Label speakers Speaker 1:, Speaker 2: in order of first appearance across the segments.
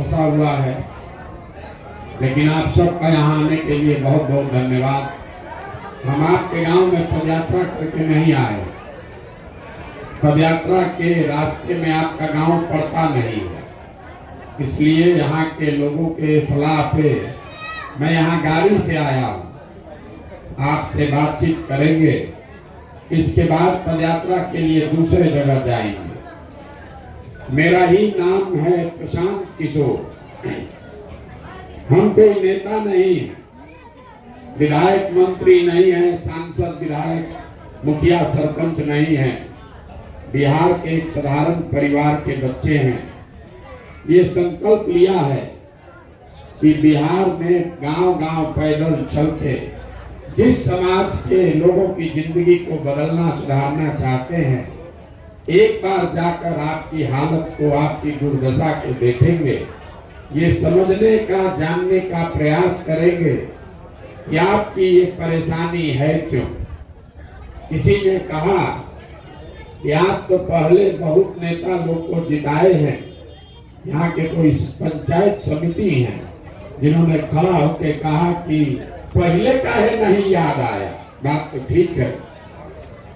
Speaker 1: फंसा हुआ है, लेकिन आप सबका यहाँ आने के लिए बहुत बहुत धन्यवाद। हम आपके गांव में पदयात्रा करके नहीं आए। पदयात्रा के रास्ते में आपका गांव पड़ता नहीं है, इसलिए यहाँ के लोगों के सलाह पे मैं यहाँ गाड़ी से आया हूँ। आपसे बातचीत करेंगे, इसके बाद पदयात्रा के लिए दूसरे जगह जाएंगे। मेरा ही नाम है प्रशांत किशोर। हम कोई नेता नहीं है, विधायक मंत्री नहीं है, सांसद विधायक मुखिया सरपंच नहीं है। बिहार के एक साधारण परिवार के बच्चे हैं। ये संकल्प लिया है कि बिहार में गांव-गांव पैदल चल के जिस समाज के लोगों की जिंदगी को बदलना सुधारना चाहते हैं, एक बार जाकर आपकी हालत को, आपकी दुर्दशा को देखेंगे। ये समझने का, जानने का प्रयास करेंगे कि आपकी ये परेशानी है क्यों। किसी ने कहा कि आप तो पहले बहुत नेता लोग को जिताए हैं, यहाँ के कोई पंचायत समिति हैं जिन्होंने खड़ा होकर कहा कि पहले काहे नहीं याद आया। बात तो ठीक है,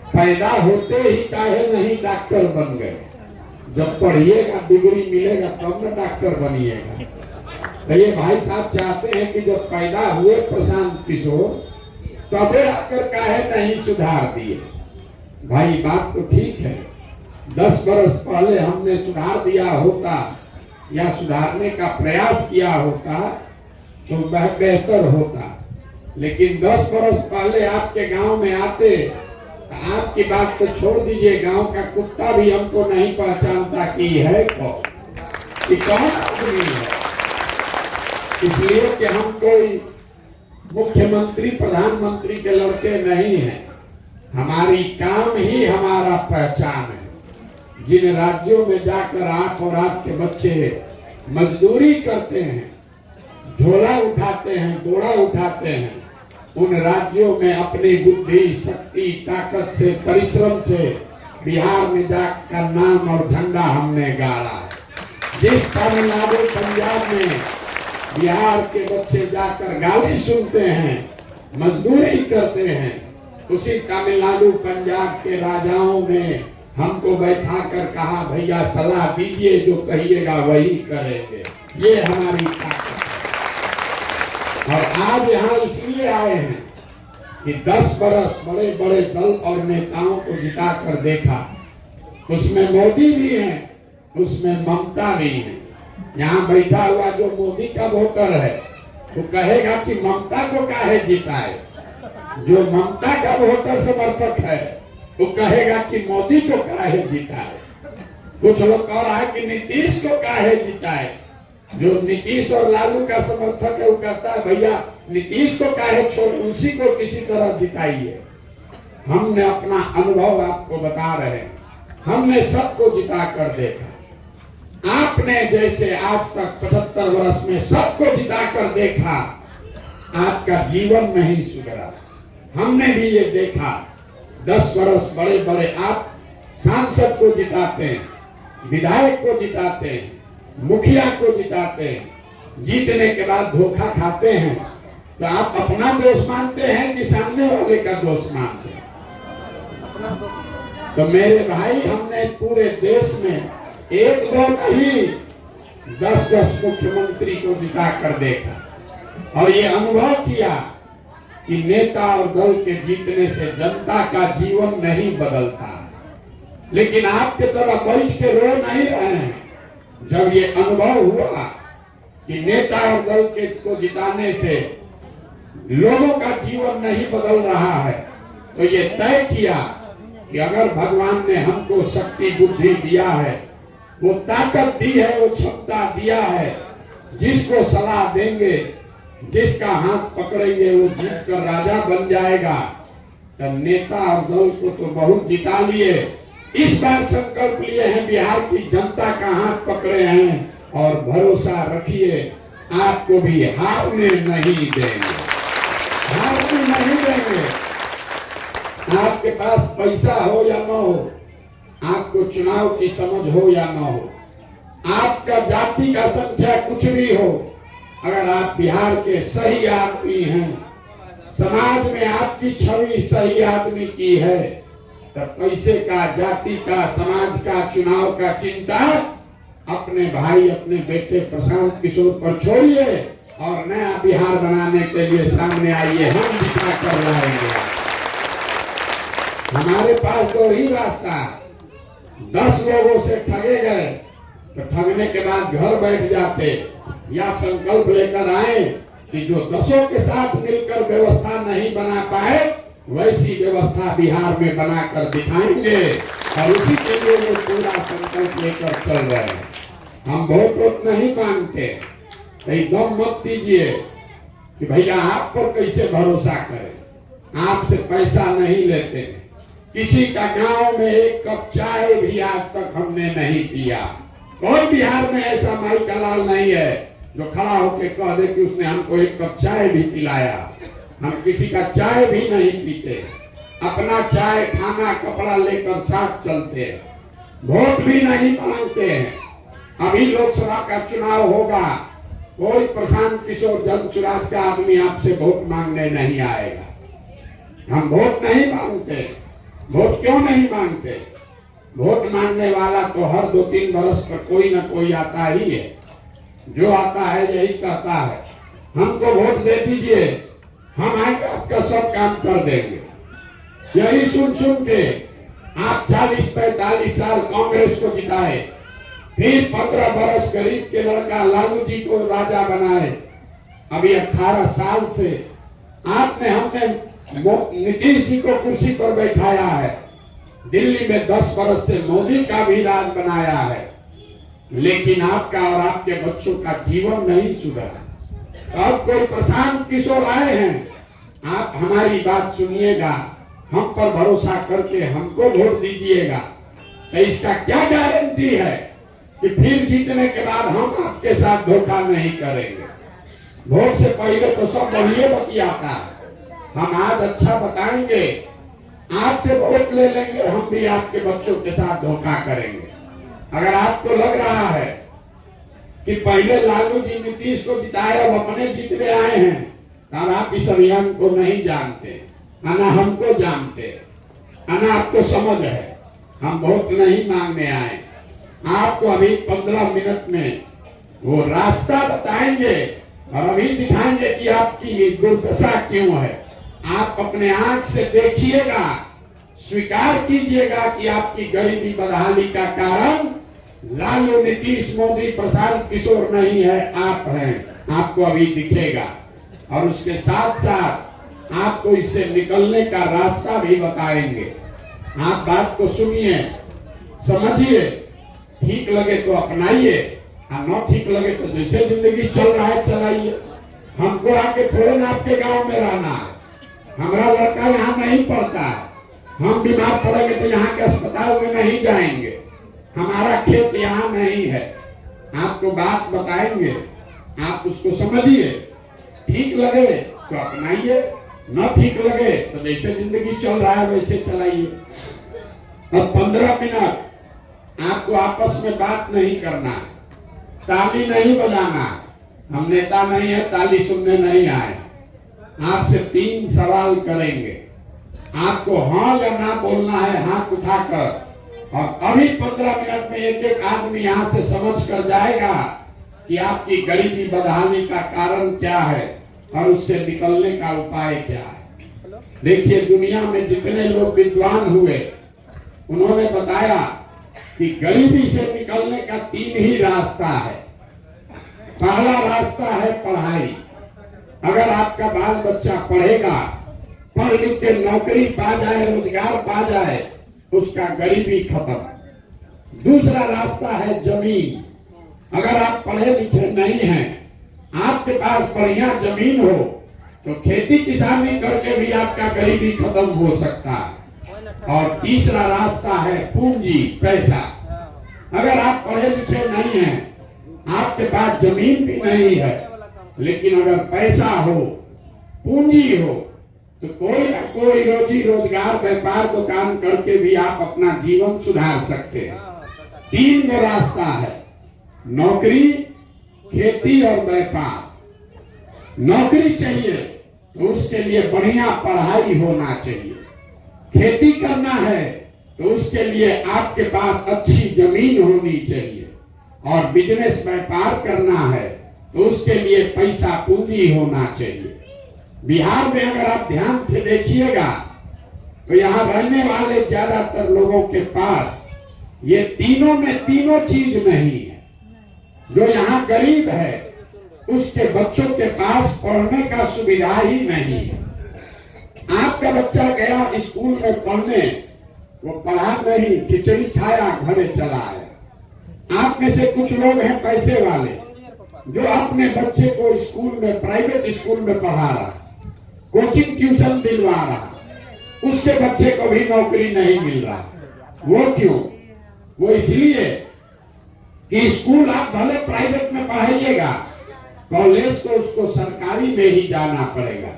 Speaker 1: पैदा होते ही काहे नहीं डॉक्टर बन गए। जब पढ़िएगा, डिग्री मिलेगा तब न डॉक्टर बनिएगा। तो ये भाई साहब चाहते हैं कि जब पैदा हुए प्रशांत किशोर, तबे आकर काहे नहीं सुधार दिए। भाई बात तो ठीक है, 10 बरस पहले हमने सुधार दिया होता या सुधारने का प्रयास किया होता तो बेहतर होता। लेकिन 10 बरस पहले आपके गांव में आते, आपकी बात तो छोड़ दीजिए, गांव का कुत्ता भी हमको नहीं पहचानता कि है कौन, कि कौन आदमी है। इसलिए कि हम कोई मुख्यमंत्री प्रधानमंत्री के लड़के नहीं हैं। हमारी काम ही हमारा पहचान है। जिन राज्यों में जाकर आप और आपके बच्चे मजदूरी करते हैं, झोला उठाते हैं, बोरा उठाते हैं, उन राज्यों में अपनी बुद्धि, शक्ति, ताकत से, परिश्रम से बिहार में जाकर नाम और झंडा हमने गाड़ा है। जिस तमिलनाडु, पंजाब में बिहार के बच्चे जाकर गाली सुनते हैं, मजदूरी करते हैं, उसी तमिलनाडु, पंजाब के राजाओं ने हमको बैठा कर कहा, भैया सलाह दीजिए, जो कहिएगा वही करेंगे। ये हमारी ताकत है। और आज यहाँ इसलिए आए हैं कि 10 बरस बड़े बड़े दल और नेताओं को जिता कर देखा। उसमें मोदी भी है, उसमें ममता भी है। यहाँ बैठा हुआ जो मोदी का वोटर है वो कहेगा कि ममता को काहे जिताए। जो ममता का वोटर समर्थक है वो कहेगा कि मोदी को काहे जिताए। कुछ लोग कह रहा है कि नीतीश को काहे जिताए। जो नीतीश और लालू का समर्थक है वो कहता है भैया नीतीश को काहे छोड़, उसी को किसी तरह जिताइए। हमने अपना अनुभव आपको बता रहे हैं, हमने सबको जिता कर देखा। आपने जैसे आज तक 75 वर्ष में सबको जिता कर देखा, आपका जीवन नहीं सुधरा। हमने भी ये देखा, 10 वर्ष बड़े बड़े आप सांसद को जिताते हैं, विधायक को जिताते हैं, मुखिया को जिताते हैं। जीतने के बाद धोखा खाते हैं तो आप अपना दोष मानते हैं कि सामने वाले का दोष मानते हैं। तो मेरे भाई, हमने पूरे देश में 1-2 नहीं 10-10 मुख्यमंत्री को जिता कर देखा और ये अनुभव किया कि नेता और दल के जीतने से जनता का जीवन नहीं बदलता। लेकिन आपके तरह बैठ के रो नहीं रहे हैं। जब ये अनुभव हुआ कि नेता और दल के को जिताने से लोगों का जीवन नहीं बदल रहा है, तो ये तय किया कि अगर भगवान ने हमको शक्ति बुद्धि दिया है, वो ताकत दी है, वो क्षमता दिया है, जिसको सलाह देंगे, जिसका हाथ पकड़ेंगे वो जीत कर राजा बन जाएगा। तब नेता और दल को तो बहुत जिता लिए, इस बार संकल्प लिए हैं बिहार की जनता का हाथ पकड़े हैं और भरोसा रखिए आपको भी हारने नहीं देंगे, हारने नहीं देंगे। आपके पास पैसा हो या न हो, आपको चुनाव की समझ हो या न हो, आपका जाति का संख्या कुछ भी हो, अगर आप बिहार के सही आदमी हैं, समाज में आपकी छवि सही आदमी की है, तब पैसे का, जाति का, समाज का, चुनाव का चिंता अपने भाई, अपने बेटे प्रशांत किशोर पर छोड़िए और नया बिहार बनाने के लिए सामने आइए। हम दिखा कर लाएंगे। हमारे पास तो ही रास्ता, 10 लोगों से ठगे गए तो ठगने के बाद घर बैठ जाते, या संकल्प लेकर आए कि जो 10 के साथ मिलकर व्यवस्था नहीं बना पाए, वैसी व्यवस्था बिहार में बनाकर दिखाएंगे और उसी के लिए वो पूरा संकल्प लेकर चल रहे हैं। हम वोट नहीं मांगते, दम मत दीजिए कि भैया आप पर कैसे भरोसा करें। आपसे पैसा नहीं लेते, किसी का गांव में एक कप चाय भी आज तक हमने नहीं पिया। कोई बिहार में ऐसा माई का लाल नहीं है जो खड़ा होकर कह दे कि उसने हमको एक कप चाय भी पिलाया। हम किसी का चाय भी नहीं पीते, अपना चाय, खाना, कपड़ा लेकर साथ चलते हैं। वोट भी नहीं मांगते हैं। अभी लोकसभा का चुनाव होगा, कोई प्रशांत किशोर जनसुराज का आदमी आपसे वोट मांगने नहीं आएगा। हम वोट नहीं मांगते। वोट क्यों नहीं मांगते? वोट मांगने वाला तो हर 2-3 वर्ष पर कोई ना कोई आता ही है। जो आता है यही कहता है हमको वोट दे दीजिए, हम आएंगे आपका सब काम कर देंगे। यही सुन सुन के आप 40-45 साल कांग्रेस को जिताए, फिर 15 बरस गरीब के लड़का लालू जी को राजा बनाए। अभी 18 साल से आपने, हमने नीतीश जी को कुर्सी पर बैठाया है। दिल्ली में 10 बरस से मोदी का भी राज बनाया है, लेकिन आपका और आपके बच्चों का जीवन नहीं सुधरा। अब कोई प्रशांत किशोर आए हैं, आप हमारी बात सुनिएगा, हम पर भरोसा करके हमको वोट दीजिएगा। तो इसका क्या गारंटी है कि फिर जीतने के बाद हम आपके साथ धोखा नहीं करेंगे? वोट से पहले तो सब बढ़िया बतियाता है। हम आज अच्छा बताएंगे, आपसे वोट ले लेंगे, हम भी आपके बच्चों के साथ धोखा करेंगे। अगर आपको लग रहा है कि पहले लालू जी नीतीश को जिताए और अपने जीतने आए हैं, तब आप इस अभियान को नहीं जानते, ना हमको जानते, ना आपको समझ है। हम वोट नहीं मांगने आए, आपको अभी 15 मिनट में वो रास्ता बताएंगे और अभी दिखाएंगे कि आपकी ये दुर्दशा क्यों है। आप अपने आंख से देखिएगा, स्वीकार कीजिएगा कि आपकी गरीबी बदहाली का कारण लालू, नीतीश, मोदी, प्रशांत किशोर नहीं है, आप हैं। आपको अभी दिखेगा और उसके साथ साथ आपको इससे निकलने का रास्ता भी बताएंगे। आप बात को सुनिए, समझिए, ठीक लगे तो अपनाइए, न ठीक लगे तो जैसे जिंदगी चल रहा है चलाइए। हमको आके थोड़े ना आपके गांव में रहना है। हमारा लड़का यहाँ नहीं पढ़ता है, हम बीमार पड़ेंगे तो यहाँ के अस्पताल में नहीं जाएंगे। हमारा खेत यहाँ नहीं है। आपको बात बताएंगे, आप उसको समझिए, ठीक लगे तो अपनाइए, न ठीक लगे तो जैसे जिंदगी चल रहा है वैसे चलाइए। अब 15 मिनट आपको आपस में बात नहीं करना, ताली नहीं बजाना। हम नेता नहीं है, ताली सुनने नहीं आए। आपसे 3 सवाल करेंगे, आपको हाँ या ना बोलना है हाथ उठाकर। और अभी 15 मिनट में एक आदमी यहाँ से समझ कर जाएगा कि आपकी गरीबी बदहाली का कारण क्या है और उससे निकलने का उपाय क्या है। देखिए, दुनिया में जितने लोग विद्वान हुए, उन्होंने बताया कि गरीबी से निकलने का 3 ही रास्ता है। पहला रास्ता है पढ़ाई। अगर आपका बाल बच्चा पढ़ेगा, पढ़ लिख के नौकरी पा जाए, रोजगार पा जाए, उसका गरीबी खत्म। दूसरा रास्ता है जमीन। अगर आप पढ़े लिखे नहीं हैं, आपके पास बढ़िया जमीन हो, तो खेती किसानी करके भी आपका गरीबी खत्म हो सकता है। और तीसरा रास्ता है पूंजी, पैसा। अगर आप पढ़े लिखे नहीं हैं, आपके पास जमीन भी नहीं है, लेकिन अगर पैसा हो, पूंजी हो, तो कोई ना कोई रोजी रोजगार, व्यापार, दुकान करके भी आप अपना जीवन सुधार सकते हैं। 3 गो रास्ता है। नौकरी, खेती और व्यापार। नौकरी चाहिए तो उसके लिए बढ़िया पढ़ाई होना चाहिए। खेती करना है तो उसके लिए आपके पास अच्छी जमीन होनी चाहिए। और बिजनेस व्यापार करना है तो उसके लिए पैसा पूंजी होना चाहिए। बिहार में अगर आप ध्यान से देखिएगा तो यहाँ रहने वाले ज्यादातर लोगों के पास ये तीनों में तीनों चीज नहीं है। जो यहाँ गरीब है उसके बच्चों के पास पढ़ने का सुविधा ही नहीं है। आपका बच्चा गया स्कूल में पढ़ने, वो पढ़ा नहीं, खिचड़ी खाया, घरे चला आया। आप में से कुछ लोग हैं पैसे वाले जो अपने बच्चे को स्कूल में, प्राइवेट स्कूल में पढ़ा रहा, कोचिंग ट्यूशन दिलवा रहा, उसके बच्चे को भी नौकरी नहीं मिल रहा। वो क्यों? वो इसलिए कि स्कूल आप भले प्राइवेट में पढ़ाइएगा, कॉलेज तो उसको सरकारी में ही जाना पड़ेगा।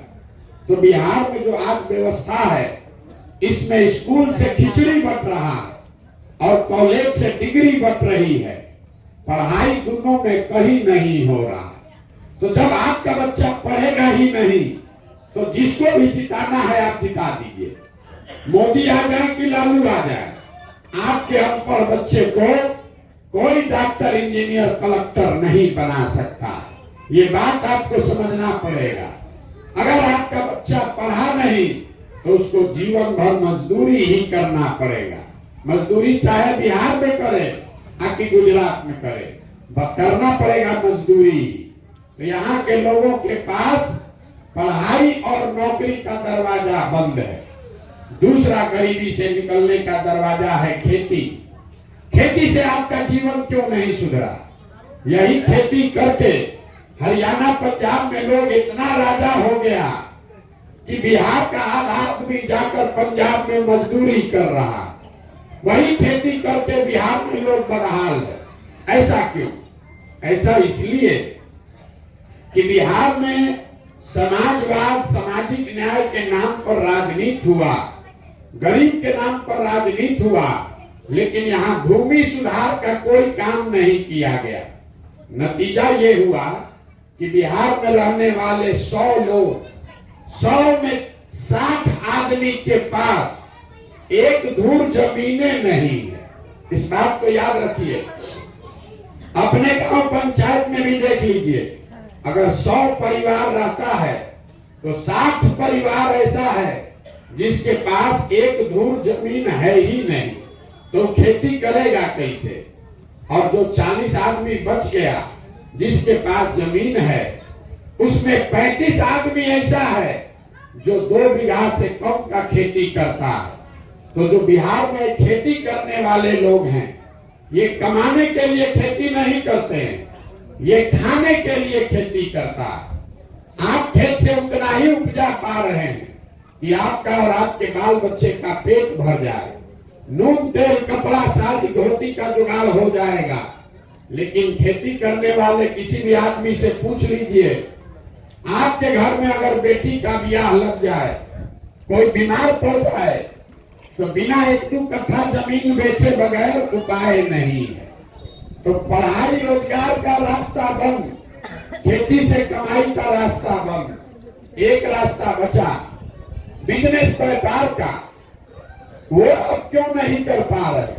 Speaker 1: तो बिहार में जो आज व्यवस्था है, इसमें स्कूल से खिचड़ी बट रहा है और कॉलेज से डिग्री बट रही है। पढ़ाई दोनों में कहीं नहीं हो रहा। तो जब आपका बच्चा पढ़ेगा ही नहीं तो जिसको भी जिताना है आप जिता दीजिए। मोदी आ जाए कि लालू आ जाए, आपके अनपढ़ बच्चे को कोई डॉक्टर, इंजीनियर, कलेक्टर नहीं बना सकता। ये बात आपको समझना पड़ेगा। अगर आपका बच्चा पढ़ा नहीं तो उसको जीवन भर मजदूरी ही करना पड़ेगा। मजदूरी चाहे बिहार में करे आकि गुजरात में करे, करना पड़ेगा मजदूरी। तो यहाँ के लोगों के पास पढ़ाई और नौकरी का दरवाजा बंद है। दूसरा गरीबी से निकलने का दरवाजा है खेती। खेती से आपका जीवन क्यों नहीं सुधरा? यही खेती करके हरियाणा, पंजाब में लोग इतना राजा हो गया कि बिहार का आधा आदमी जाकर पंजाब में मजदूरी कर रहा। वही खेती करके बिहार में लोग बदहाल है। ऐसा क्यों? ऐसा इसलिए कि बिहार में समाजवाद, सामाजिक न्याय के नाम पर राजनीति हुआ, गरीब के नाम पर राजनीति हुआ, लेकिन यहाँ भूमि सुधार का कोई काम नहीं किया गया। नतीजा ये हुआ कि बिहार में रहने वाले 100 लोग, 100 में 60 आदमी के पास एक धूर जमीनें नहीं है। इस बात को याद रखिए। अपने गांव पंचायत में भी देख लीजिए, अगर 100 परिवार रहता है तो 60 परिवार ऐसा है जिसके पास एक धूर जमीन है ही नहीं। तो खेती करेगा कैसे? और जो 40 आदमी बच गया जिसके पास जमीन है, उसमें 35 आदमी ऐसा है जो 2 बीघा से कम का खेती करता है। तो जो बिहार में खेती करने वाले लोग हैं, ये कमाने के लिए खेती नहीं करते हैं, ये खाने के लिए खेती करता है। आप खेत से उतना ही उपजा पा रहे हैं कि आपका और आपके बाल बच्चे का पेट भर जाए, नून, तेल, कपड़ा, साड़ी, धोती का जुगाड़ हो जाएगा। लेकिन खेती करने वाले किसी भी आदमी से पूछ लीजिए, आपके घर में अगर बेटी का ब्याह लग जाए, कोई बीमार पड़ जाए, तो बिना 1-2 कट्ठा जमीन बेचे बगैर उपाय नहीं है। तो पढ़ाई रोजगार का रास्ता बंद, खेती से कमाई का रास्ता बंद। एक रास्ता बचा बिजनेस व्यापार का, वो अब क्यों नहीं कर पा रहे?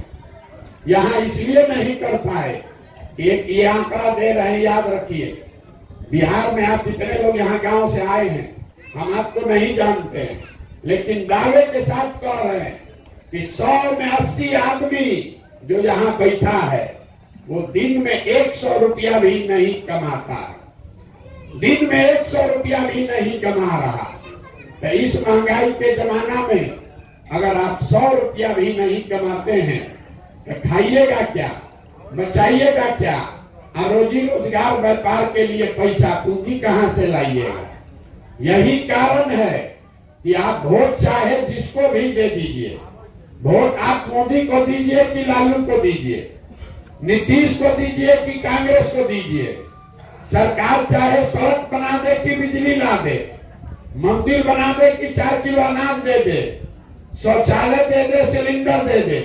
Speaker 1: यहाँ इसलिए नहीं कर पाए। एक ये आंकड़ा दे रहे हैं, याद रखिए। बिहार में आप जितने लोग यहाँ गांव से आए हैं, हम आपको नहीं जानते हैं, लेकिन दावे के साथ कह रहे हैं कि 100 में 80 आदमी जो यहाँ बैठा है वो दिन में 100 रुपया भी नहीं कमाता है। दिन में 100 रुपया भी नहीं कमा रहा। तो इस महंगाई के जमाना में अगर आप 100 रुपया भी नहीं कमाते हैं तो खाइएगा क्या, बचाइएगा क्या? और रोजी रोजगार व्यापार के लिए पैसा पूंजी कहां से लाइएगा? यही कारण है कि आप वोट चाहे जिसको भी दे दीजिए, वोट आप मोदी को दीजिए कि लालू को दीजिए, नीतीश को दीजिए कि कांग्रेस को दीजिए, सरकार चाहे सड़क बना दे कि बिजली ला दे, मंदिर बना दे कि 4 किलो अनाज दे दे, शौचालय दे दे, सिलेंडर दे दे,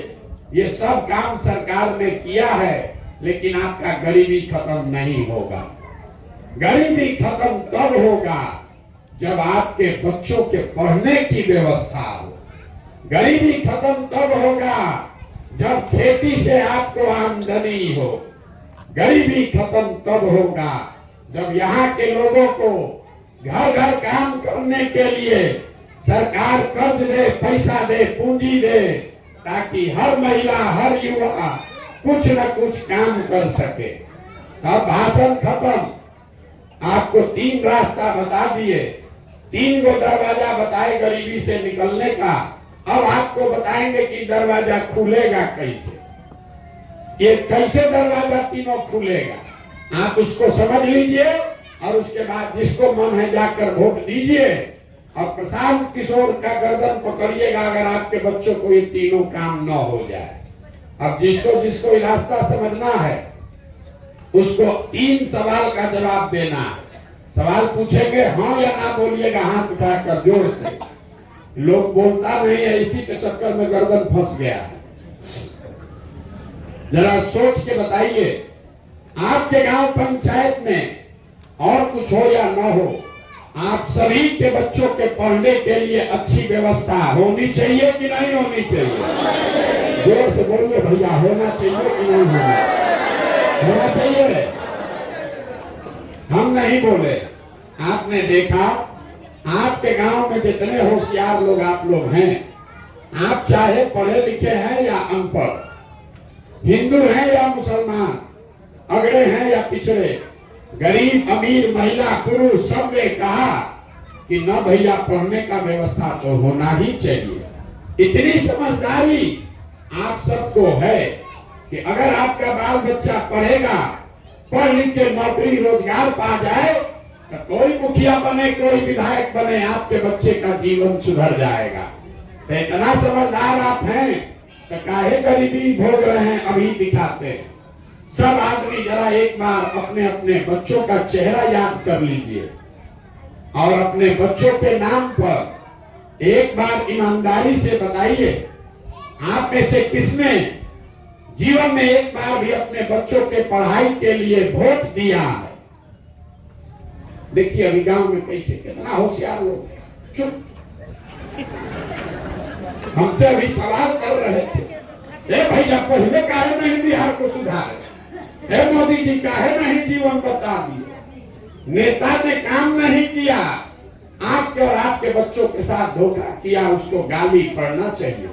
Speaker 1: ये सब काम सरकार ने किया है लेकिन आपका गरीबी खत्म नहीं होगा। गरीबी खत्म तब होगा जब आपके बच्चों के पढ़ने की व्यवस्था हो। गरीबी खत्म तब होगा जब खेती से आपको आमदनी हो। गरीबी खत्म तब होगा जब यहाँ के लोगों को घर घर काम करने के लिए सरकार कर्ज दे, पैसा दे, पूंजी दे, ताकि हर महिला, हर युवा कुछ न कुछ काम कर सके। अब भाषण खत्म। आपको 3 रास्ता बता दिए, 3 गो दरवाजा बताए गरीबी से निकलने का। अब आपको बताएंगे कि दरवाजा खुलेगा कैसे। ये कैसे दरवाजा तीनों खुलेगा, आप उसको समझ लीजिए और उसके बाद जिसको मन है जाकर वोट दीजिए और प्रशांत किशोर का गर्दन पकड़िएगा अगर आपके बच्चों को ये तीनों काम न हो जाए। अब जिसको जिसको ये रास्ता समझना है उसको 3 सवाल का जवाब देना है। सवाल पूछेंगे, हाँ या ना बोलिएगा हाथ उठाकर जोर से। लोग बोलता नहीं है, इसी के चक्कर में गर्दन फंस गया है। जरा सोच के बताइए, आपके गांव पंचायत में और कुछ हो या ना हो, आप सभी के बच्चों के पढ़ने के लिए अच्छी व्यवस्था होनी चाहिए कि नहीं होनी चाहिए? जोर से बोलिए भैया, होना चाहिए कि नहीं होना चाहिए? हम नहीं बोले। आपने देखा आपके गांव में जितने होशियार लोग आप लोग हैं, आप चाहे पढ़े लिखे हैं या अनपढ़, हिंदू हैं या मुसलमान, अगड़े हैं या पिछड़े, गरीब अमीर, महिला पुरुष, सब ने कहा कि न भैया पढ़ने का व्यवस्था तो होना ही चाहिए। इतनी समझदारी आप सबको है कि अगर आपका बाल बच्चा पढ़ेगा, पढ़ लिख के नौकरी रोजगार पा जाए तो कोई मुखिया बने, कोई विधायक बने, आपके बच्चे का जीवन सुधर जाएगा। तो इतना समझदार आप हैं तो काहे गरीबी भोग रहे हैं अभी दिखाते हैं। सब आदमी जरा एक बार अपने अपने बच्चों का चेहरा याद कर लीजिए और अपने बच्चों के नाम पर एक बार ईमानदारी से बताइए, आप में से किसने जीवन में एक बार भी अपने बच्चों के पढ़ाई के लिए वोट दिया है? देखिए अभी गांव में कैसे कितना होशियार लोग हैं। चुप। हमसे अभी सवाल कर रहे थे, ए भैया पहले काहे नहीं बिहार को सुधारे? हे मोदी जी काहे नहीं जीवन बता दिए? नेता ने काम नहीं किया, आपके और आपके बच्चों के साथ धोखा किया, उसको गाली पड़ना चाहिए।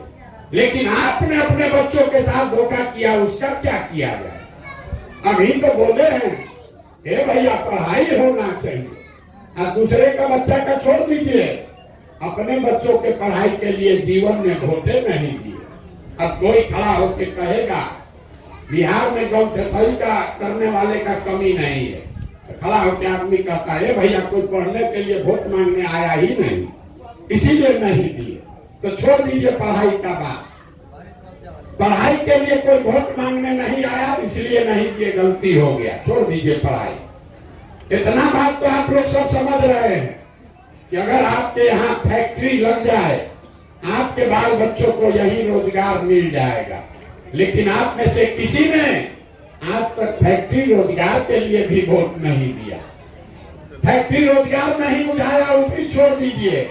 Speaker 1: लेकिन आपने अपने बच्चों के साथ धोखा किया, उसका क्या किया जाए? अभी तो बोले हैं हे भैया पढ़ाई होना चाहिए, और दूसरे का बच्चा का छोड़ दीजिए, अपने बच्चों के पढ़ाई के लिए जीवन में वोटे नहीं दिए। अब कोई खड़ा होकर कहेगा बिहार में गौ सफाई का करने वाले का कमी नहीं है, तो खड़ा होकर आदमी कहता है भैया कोई पढ़ने के लिए वोट मांगने आया ही नहीं, इसीलिए नहीं दिए। तो छोड़ दीजिए पढ़ाई का बात, पढ़ाई के लिए कोई वोट मांगने नहीं आया इसलिए नहीं दिए, गलती हो गया, छोड़ दीजिए पढ़ाई। इतना बात तो आप लोग सब समझ रहे हैं कि अगर आपके यहाँ फैक्ट्री लग जाए, आपके बाल बच्चों को यही रोजगार मिल जाएगा। लेकिन आप में से किसी ने आज तक फैक्ट्री रोजगार के लिए भी वोट नहीं दिया। फैक्ट्री रोजगार नहीं बुझाया, वो भी छोड़ दीजिए।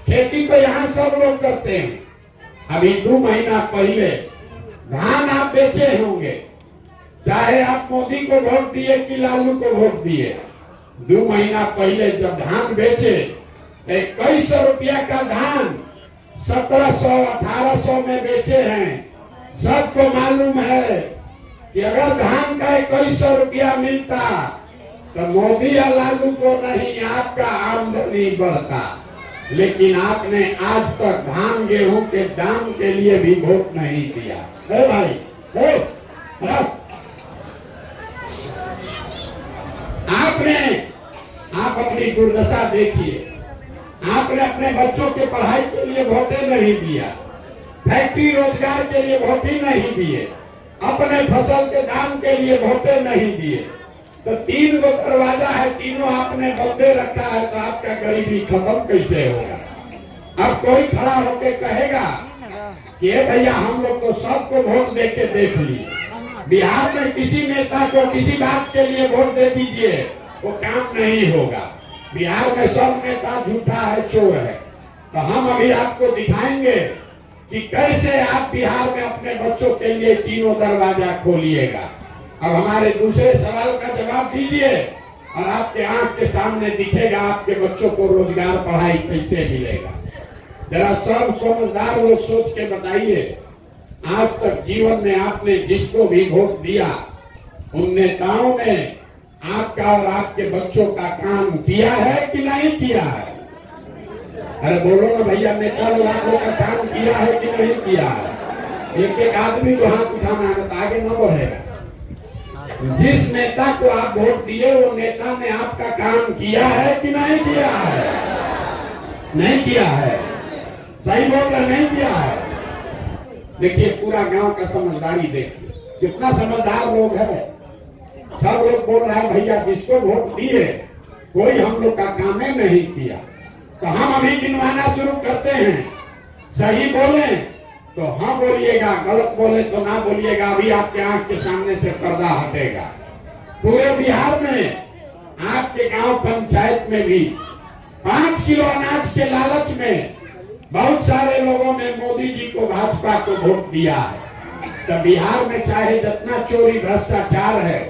Speaker 1: खेती तो यहाँ सब लोग करते हैं। अभी 2 महीना पहले धान आप बेचे होंगे, चाहे आप मोदी को वोट दिए कि लालू को वोट दिए। 2 महीना पहले जब धान बेचे, 2100 रुपया का धान 1700 1800 में बेचे हैं। सबको मालूम है कि अगर धान का 2100 रुपया मिलता तो मोदी या लालू को नहीं, आपका आमदनी बढ़ता। लेकिन आपने आज तक धान गेहूं के दाम के लिए भी वोट नहीं दिया है भाई। आप अपनी दुर्दशा देखिए, आपने अपने बच्चों के पढ़ाई के लिए वोटे नहीं दिया, फैक्ट्री रोजगार के लिए वोट ही नहीं दिए, अपने फसल के दाम के लिए वोटे नहीं दिए। तो 3 गो दरवाजा है, तीनों आपने बंदे रखा है, तो आपका गरीबी खत्म कैसे होगा? अब कोई खड़ा होके कहेगा कि भैया हम लोग तो सबको वोट देके देख लिए, बिहार में किसी नेता को किसी बात के लिए वोट दे दीजिए, वो काम नहीं होगा। बिहार में सब नेता झूठा है, चोर है। तो हम अभी आपको दिखाएंगे कि कैसे आप बिहार में अपने बच्चों के लिए तीनों दरवाजा खोलिएगा। अब हमारे दूसरे सवाल का जवाब दीजिए और आपके आंख के सामने दिखेगा आपके बच्चों को रोजगार पढ़ाई कैसे मिलेगा। जरा सब समझदार लोग सोच के बताइए, आज तक जीवन में आपने जिसको भी वोट दिया उन नेताओं ने आपका और आपके बच्चों का काम किया है कि नहीं किया है? अरे बोलो ना भैया, नेता लोग आप लोग का काम किया है कि नहीं किया है? एक एक आदमी को हाथ उठाना है तो आगे न बढ़ेगा। जिस नेता को आप वोट दिए वो नेता ने आपका काम किया है कि नहीं किया है? नहीं किया है। सही बोल रहे, नहीं किया है। देखिए पूरा गांव का समझदारी देखिए, कितना समझदार लोग है। सब लोग बोल रहे हैं भैया जिसको वोट दिए कोई हम लोग का काम नहीं किया। तो हम अभी गिनवाना शुरू करते हैं। सही बोले तो हाँ बोलिएगा, गलत बोले तो ना बोलिएगा। अभी आपके आंख के सामने से पर्दा हटेगा। पूरे बिहार में आपके गांव पंचायत में भी 5 किलो अनाज के लालच में बहुत सारे लोगों ने मोदी जी को, भाजपा को वोट दिया है। तो बिहार में चाहे जितना चोरी भ्रष्टाचार है,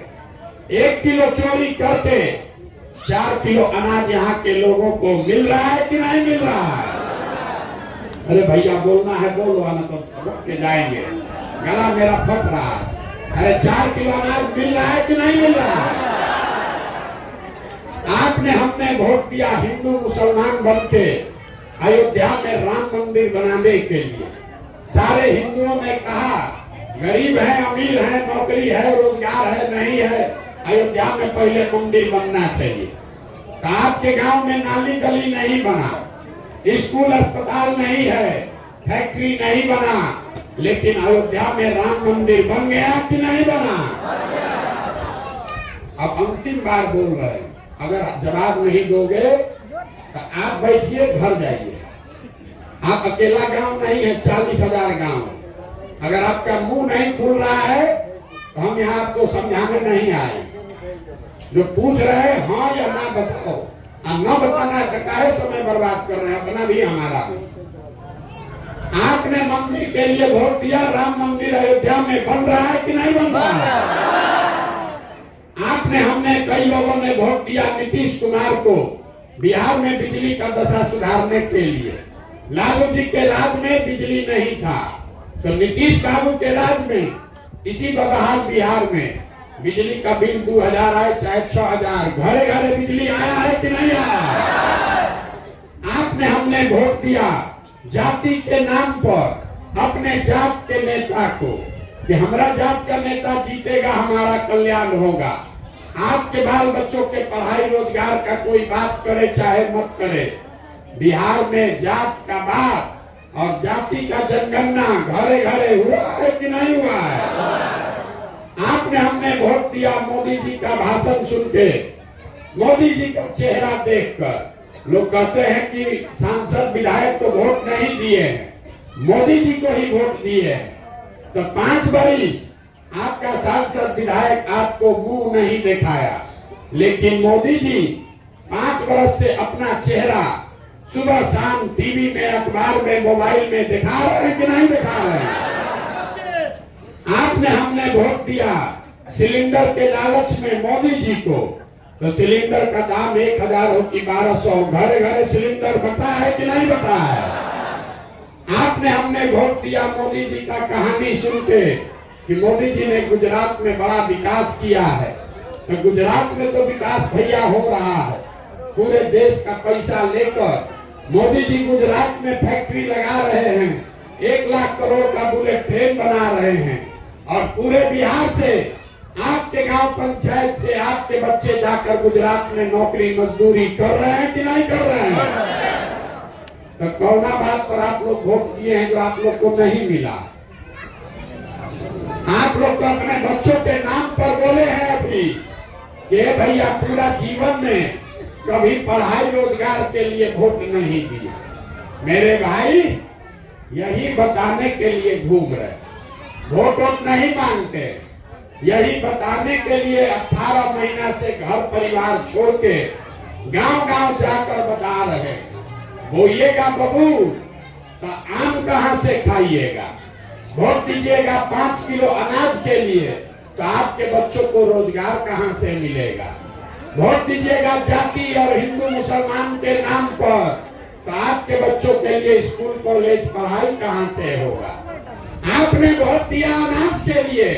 Speaker 1: 1 किलो चोरी करके 4 किलो अनाज यहाँ के लोगों को मिल रहा है कि नहीं मिल रहा है? अरे भैया बोलना है बोलो, आना तो रुक के जाएंगे, गला मेरा फट रहा है। अरे 4 किलो अनाज मिल रहा है कि नहीं मिल रहा है? आपने हमने वोट दिया हिंदू मुसलमान बन के अयोध्या में राम मंदिर बनाने के लिए। सारे हिंदुओं ने कहा गरीब है, अमीर है, नौकरी है, रोजगार है, नहीं है, अयोध्या में पहले मंदिर बनना चाहिए। तो आपके गांव में नाली गली नहीं बना, स्कूल अस्पताल नहीं है, फैक्ट्री नहीं बना, लेकिन अयोध्या में राम मंदिर बन गया कि नहीं बना? अब अंतिम बार बोल रहे हैं, अगर जवाब नहीं दोगे तो आप बैठिए, घर जाइए। आप अकेला गांव नहीं है, 40,000 गांव। अगर आपका मुंह नहीं खुल रहा है तो हम यहाँ आपको समझाने नहीं आए। जो पूछ रहे हैं हाँ या ना बताओ, और न बताना है तो काहे समय बर्बाद कर रहे हैं, अपना भी हमारा भी। आपने मंदिर के लिए वोट दिया, राम मंदिर अयोध्या में बन रहा है कि नहीं बन रहा है? आपने हमने कई लोगों ने वोट दिया नीतीश कुमार को बिहार में बिजली का दशा सुधारने के लिए। लालू जी के राज में बिजली नहीं था, तो नीतीश बाबू के राज में इसी बदहाल बिहार में बिजली का बिल 2000 आए चाहे 6000, घरे घरे बिजली आया है कि नहीं आया? आपने हमने वोट दिया जाति के नाम पर अपने जात के नेता को कि हमारा जात का नेता जीतेगा, हमारा कल्याण होगा। आपके बाल बच्चों के पढ़ाई रोजगार का कोई बात करे चाहे मत करे, बिहार में जात का बात और जाति का जनगणना घरे घरे हुआ है कि नहीं हुआ है? आपने हमने वोट दिया मोदी जी का भाषण सुन के, मोदी जी का चेहरा देखकर। लोग कहते हैं कि सांसद विधायक को वोट नहीं दिए हैं, मोदी जी को ही वोट दिए हैं। तो 5 बरिस आपका सांसद विधायक आपको मुंह नहीं दिखाया, लेकिन मोदी जी 5 बरस से अपना चेहरा सुबह शाम टीवी में, अखबार में, मोबाइल में दिखा रहे हैं कि नहीं दिखा रहे हैं? आपने हमने वोट दिया सिलेंडर के लालच में मोदी जी को, तो सिलेंडर का दाम 1000 हो कि 1200, घरे घरे सिलेंडर बता है कि नहीं बता है? आपने हमने वोट दिया मोदी जी का कहानी सुन के कि मोदी जी ने गुजरात में बड़ा विकास किया है। तो गुजरात में तो विकास भैया हो रहा है, पूरे देश का पैसा लेकर मोदी जी गुजरात में फैक्ट्री लगा रहे हैं, 1 लाख करोड़ का बुलेट ट्रेन बना रहे हैं, और पूरे बिहार से आपके गांव पंचायत से आपके बच्चे जाकर गुजरात में नौकरी मजदूरी कर रहे हैं कि नहीं कर रहे हैं? तो कौना बात पर आप लोग वोट दिए हैं जो आप लोग को नहीं मिला? आप लोग तो अपने बच्चों के नाम पर बोले हैं अभी कि भैया पूरा जीवन में कभी पढ़ाई रोजगार के लिए वोट नहीं दिया। मेरे भाई यही बताने के लिए घूम रहे, वोट नहीं मांगते, यही बताने के लिए 18 महीना से घर परिवार छोड़ के गांव-गांव जाकर बता रहे हैं, बोइएगा बबू तो आम कहां से खाइएगा, वोट दीजिएगा 5 किलो अनाज के लिए तो आपके बच्चों को रोजगार कहां से मिलेगा, वोट दीजिएगा जाति और हिंदू मुसलमान के नाम पर तो आपके बच्चों के लिए स्कूल कॉलेज पढ़ाई कहां से होगा। आपने वोट दिया अनाज के लिए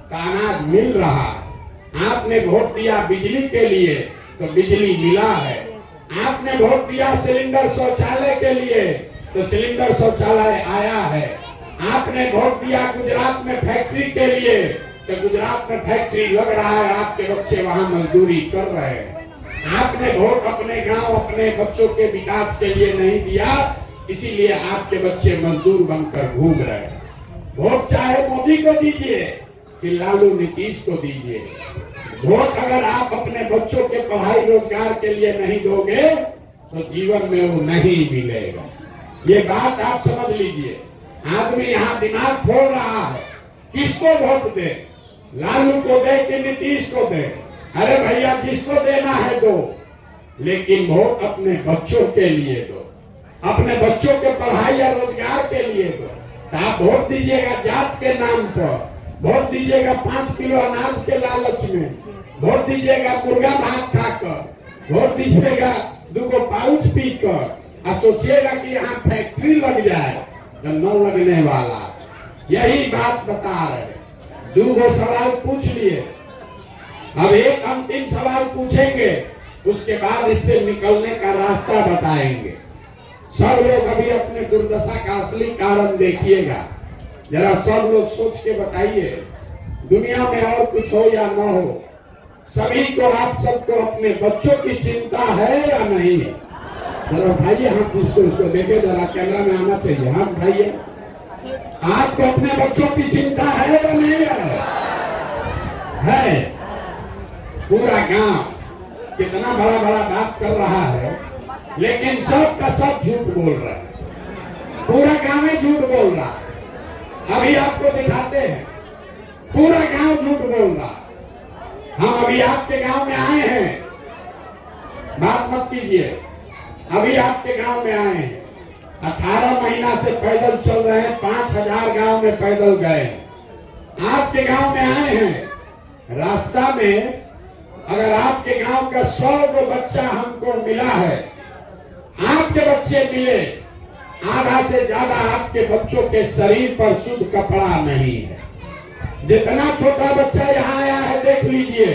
Speaker 1: तो अनाज मिल रहा है, आपने वोट दिया बिजली के लिए तो बिजली मिला है, आपने वोट दिया सिलेंडर शौचालय के लिए तो सिलेंडर शौचालय आया है, आपने वोट दिया गुजरात में फैक्ट्री के लिए तो गुजरात में फैक्ट्री लग रहा है, आपके बच्चे वहां मजदूरी कर रहे हैं। आपने वोट अपने गांव अपने बच्चों के विकास के लिए नहीं दिया, इसीलिए आपके बच्चे मजदूर बनकर घूम रहे हैं। वोट चाहे मोदी को दीजिए कि लालू नीतीश को दीजिए, वोट अगर आप अपने बच्चों के पढ़ाई रोजगार के लिए नहीं दोगे तो जीवन में वो नहीं मिलेगा। ये बात आप समझ लीजिए। आदमी यहाँ दिमाग फोड़ रहा है, किसको वोट दे, लालू को दे कि नीतीश को दे। अरे भैया जिसको देना है दो, लेकिन वोट अपने बच्चों के लिए दो, अपने बच्चों के पढ़ाई और रोजगार के लिए दो। तो आप वोट दीजिएगा जात के नाम पर, वोट दीजिएगा 5 किलो अनाज के लालच में, वोट दीजिएगा मुर्गा भात खाकर, वोट दीजिएगा 2 पाउच पीकर और सोचिएगा कि यहाँ फैक्ट्री लग जाए तो न लगने वाला। यही बात बता रहे। 2 सवाल पूछ लिए, अब एक अंतिम सवाल पूछेंगे, उसके बाद इससे निकलने का रास्ता बताएंगे। सब लोग अभी अपने दुर्दशा का असली कारण देखिएगा, जरा सब लोग सोच के बताइए, दुनिया में और कुछ हो या न हो, सभी को आप सबको अपने बच्चों की चिंता है या नहीं? जरा उठाइए हाथ, उसको देखे, जरा कैमरा में आना चाहिए, हाथ उठाइए। आपको अपने बच्चों की चिंता है या नहीं है? पूरा गांव कितना बड़ा बड़ा बात कर रहा है, लेकिन सब का सब झूठ बोल रहा है, पूरा गांव में झूठ बोल रहा है। अभी आपको दिखाते हैं, पूरा गांव झूठ बोल रहा है। हम अभी आपके गांव में आए हैं, बात मत कीजिए, अभी आपके गांव में आए हैं, 18 महीना से पैदल चल रहे हैं, 5000 गांव में पैदल गए, आपके गांव में आए हैं। रास्ता में अगर आपके गांव का 100 को बच्चा हमको मिला है, आपके बच्चे मिले, आधा से ज्यादा आपके बच्चों के शरीर पर शुद्ध कपड़ा नहीं है। जितना छोटा बच्चा यहाँ आया है देख लीजिए,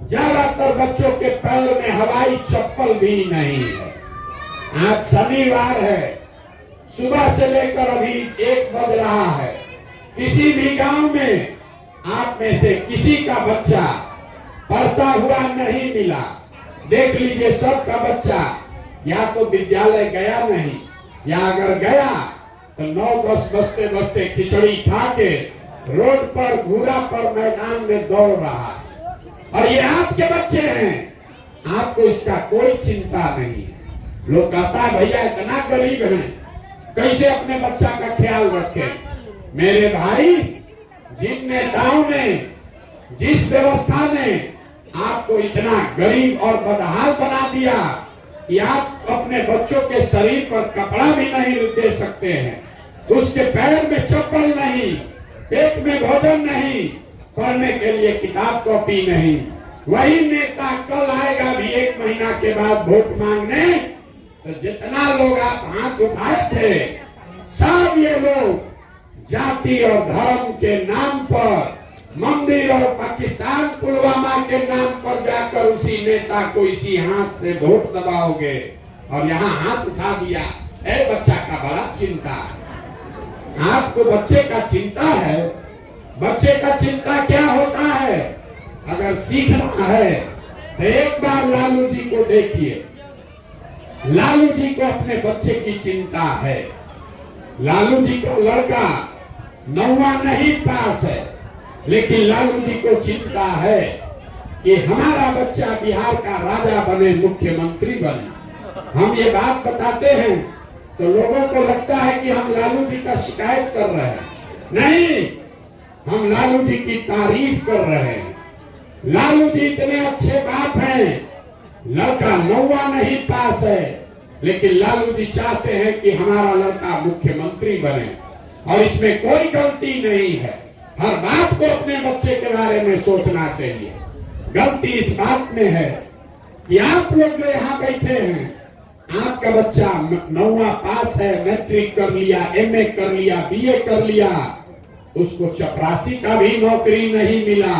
Speaker 1: ज्यादातर बच्चों के पैर में हवाई चप्पल भी नहीं है। आज शनिवार है, सुबह से लेकर अभी 1 बज रहा है, किसी भी गांव में आप में से किसी का बच्चा पढ़ता हुआ नहीं मिला। देख लीजिए, सबका बच्चा या तो विद्यालय गया नहीं, या अगर गया तो 9-10 बजते बजते खिचड़ी खा के रोड पर घूरा पर मैदान में दौड़ रहा है। और ये आपके बच्चे हैं, आपको इसका कोई चिंता नहीं है। लोग कहता है भैया इतना गरीब हैं, कैसे अपने बच्चा का ख्याल रखें। मेरे भाई, जिन नेताओं ने, जिस व्यवस्था ने आपको इतना गरीब और बदहाल बना दिया कि आप अपने बच्चों के शरीर पर कपड़ा भी नहीं दे सकते हैं, उसके पैर में चप्पल नहीं, पेट में भोजन नहीं, पढ़ने के लिए किताब कॉपी नहीं, वही नेता कल आएगा भी 1 महीना के बाद वोट मांगने, तो जितना लोग आप हाथ उठाए थे, सब ये लोग जाति और धर्म के नाम पर, मंदिर और पाकिस्तान पुलवामा के नाम पर जाकर उसी नेता को इसी हाथ से वोट दबाओगे। और यहाँ हाथ उठा दिया, ए बच्चा का बड़ा चिंता है। आपको बच्चे का चिंता है? बच्चे का चिंता क्या होता है? अगर सीखना है तो एक बार लालू जी को देखिए, लालू जी को अपने बच्चे की चिंता है। लालू जी का लड़का 9वां नहीं पास है, लेकिन लालू जी को चिंता है कि हमारा बच्चा बिहार का राजा बने, मुख्यमंत्री बने। हम ये बात बताते हैं तो लोगों को लगता है कि हम लालू जी का शिकायत कर रहे हैं। नहीं, हम लालू जी की तारीफ कर रहे हैं। लालू जी इतने अच्छे बाप हैं, लड़का 9वां नहीं पास है, लेकिन लालू जी चाहते हैं कि हमारा लड़का मुख्यमंत्री बने, और इसमें कोई गलती नहीं है। हर बाप को अपने बच्चे के बारे में सोचना चाहिए। गलती इस बात में है कि आप लोग जो यहाँ बैठे हैं, आपका बच्चा 9वां पास है, मैट्रिक कर लिया, MA कर लिया, BA कर लिया, उसको चपरासी का भी नौकरी नहीं मिला,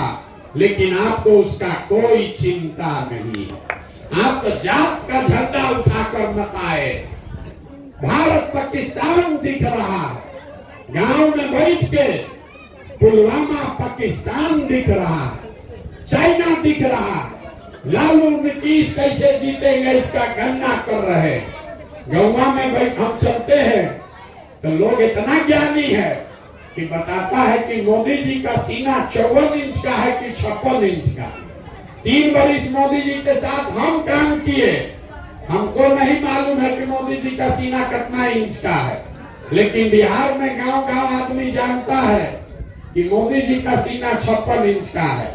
Speaker 1: लेकिन आपको उसका कोई चिंता नहीं है। आप तो जात का झंडा उठाकर मत आए। भारत पाकिस्तान दिख रहा है, गांव में बैठ के पुलवामा पाकिस्तान दिख रहा है, चाइना दिख रहा है। लालू नीतीश कैसे जीतेंगे इसका गणना कर रहे। गौवा में बैठ हम चलते हैं तो लोग इतना ज्ञानी है कि बताता है कि मोदी जी का सीना 54 इंच का है कि 56 इंच का। 3 बरिस मोदी जी के साथ हम काम किए, हमको नहीं मालूम है कि मोदी जी का सीना कितना इंच का है, लेकिन बिहार में गांव-गांव आदमी जानता है कि मोदी जी का सीना 56 इंच का है।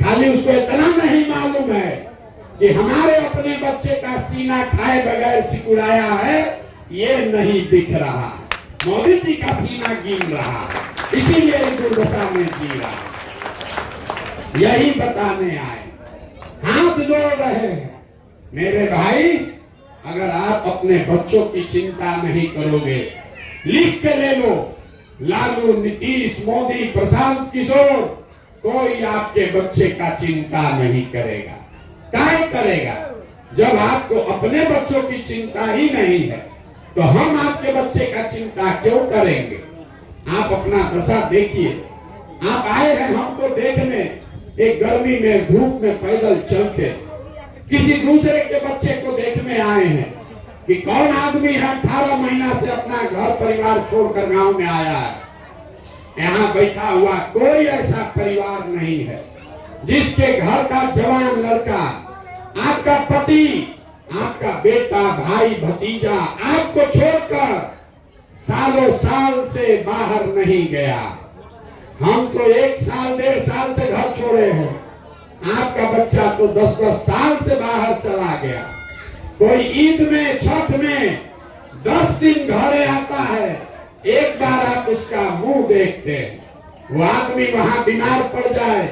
Speaker 1: खाली उसको इतना नहीं मालूम है कि हमारे अपने बच्चे का सीना खाए बगैर सिकुड़ाया है, ये नहीं दिख रहा। मोदी जी का सीना गिन रहा है, इसीलिए दुर्दशा में जी रहा। यही बताने आए, हाथ जोड़ रहे हैं। मेरे भाई, अगर आप अपने बच्चों की चिंता नहीं करोगे, लिख के ले लो, लालू, नीतीश, मोदी, प्रशांत किशोर, कोई आपके बच्चे का चिंता नहीं करेगा। क्या करेगा? जब आपको अपने बच्चों की चिंता ही नहीं है, तो हम आपके बच्चे का चिंता क्यों करेंगे? आप अपना दशा देखिए। आप आए हैं हमको देखने, एक गर्मी में धूप में पैदल चलते, किसी दूसरे के बच्चे को देखने आए हैं कि कौन आदमी है 18 महीना से अपना घर परिवार छोड़कर गांव में आया है। यहाँ बैठा हुआ कोई ऐसा परिवार नहीं है जिसके घर का जवान लड़का, आपका पति, आपका बेटा, भाई, भतीजा आपको छोड़कर सालों साल से बाहर नहीं गया। हम तो 1 साल 1.5 साल से घर छोड़े हैं, आपका बच्चा तो 10-10 साल से बाहर चला गया। कोई ईद में, छठ में 10 दिन घरे आता है, एक बार आप उसका मुंह देखते हैं। वो आदमी वहां बीमार पड़ जाए,